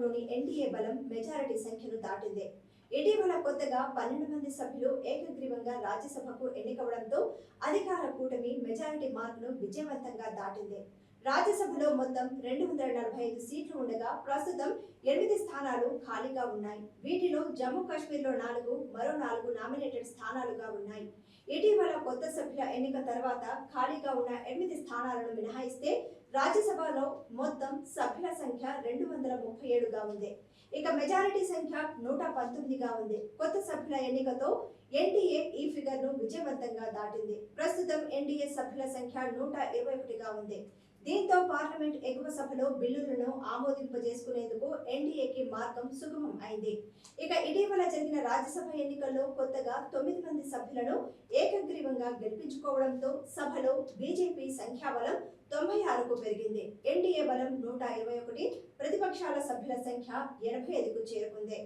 రాజ్యసభలోని NDA బలం majority సంఖ్యను దాటింది. ఇటీవల కొత్తగా 12 మంది సభ్యులు ఏకగ్రీవంగా రాజ్యసభకు ఎన్నికవడంతో అధికార కూటమి మెజారిటీ మార్కును విజయవంతంగా దాటింది. రాజ్యసభలో మొత్తం 245 సీట్లు ఉండగా ప్రస్తుతం 8 స్థానాలు ఖాళీగా ఉన్నాయి. వీటిలో జమ్మూ కాశ్మీర్లో 4, మరో 4 నామినేటెడ్ స్థానాలుగా ఉన్నాయి. ఇటీవల కొత్త సభ్యుల ఎన్నిక తర్వాత ఖాళీగా ఉన్న 8 స్థానాలను మినహాయిస్తే రాజ్యసభలో మొత్తం సభ్యుల సంఖ్య 237గా ఉంది. ఇక మెజారిటీ సంఖ్య 119గా ఉంది. కొత్త సభ్యుల ఎన్నికతో ఎన్డీఏ ఈ ఫిగర్ ను విజయవంతంగా దాటింది. ప్రస్తుతం ఎన్డీఏ సభ్యుల సంఖ్య 121గా ఉంది. దీంతో పార్లమెంట్ ఎగువ సభలో బిల్లులను ఆమోదింపజేసుకునేందుకు ఎన్డీఏకి మార్గం సుగమం అయింది. ఇక ఇటీవల జరిగిన రాజ్యసభ ఎన్నికల్లో కొత్తగా 9 మంది సభ్యులను ఏకగ్రీవంగా గెలిపించుకోవడంతో సభలో బీజేపీ సంఖ్యాబలం 96కు పెరిగింది. ఎన్డీఏ బలం 121, ప్రతిపక్షాల సభ్యుల సంఖ్య 85కు చేరుకుంది.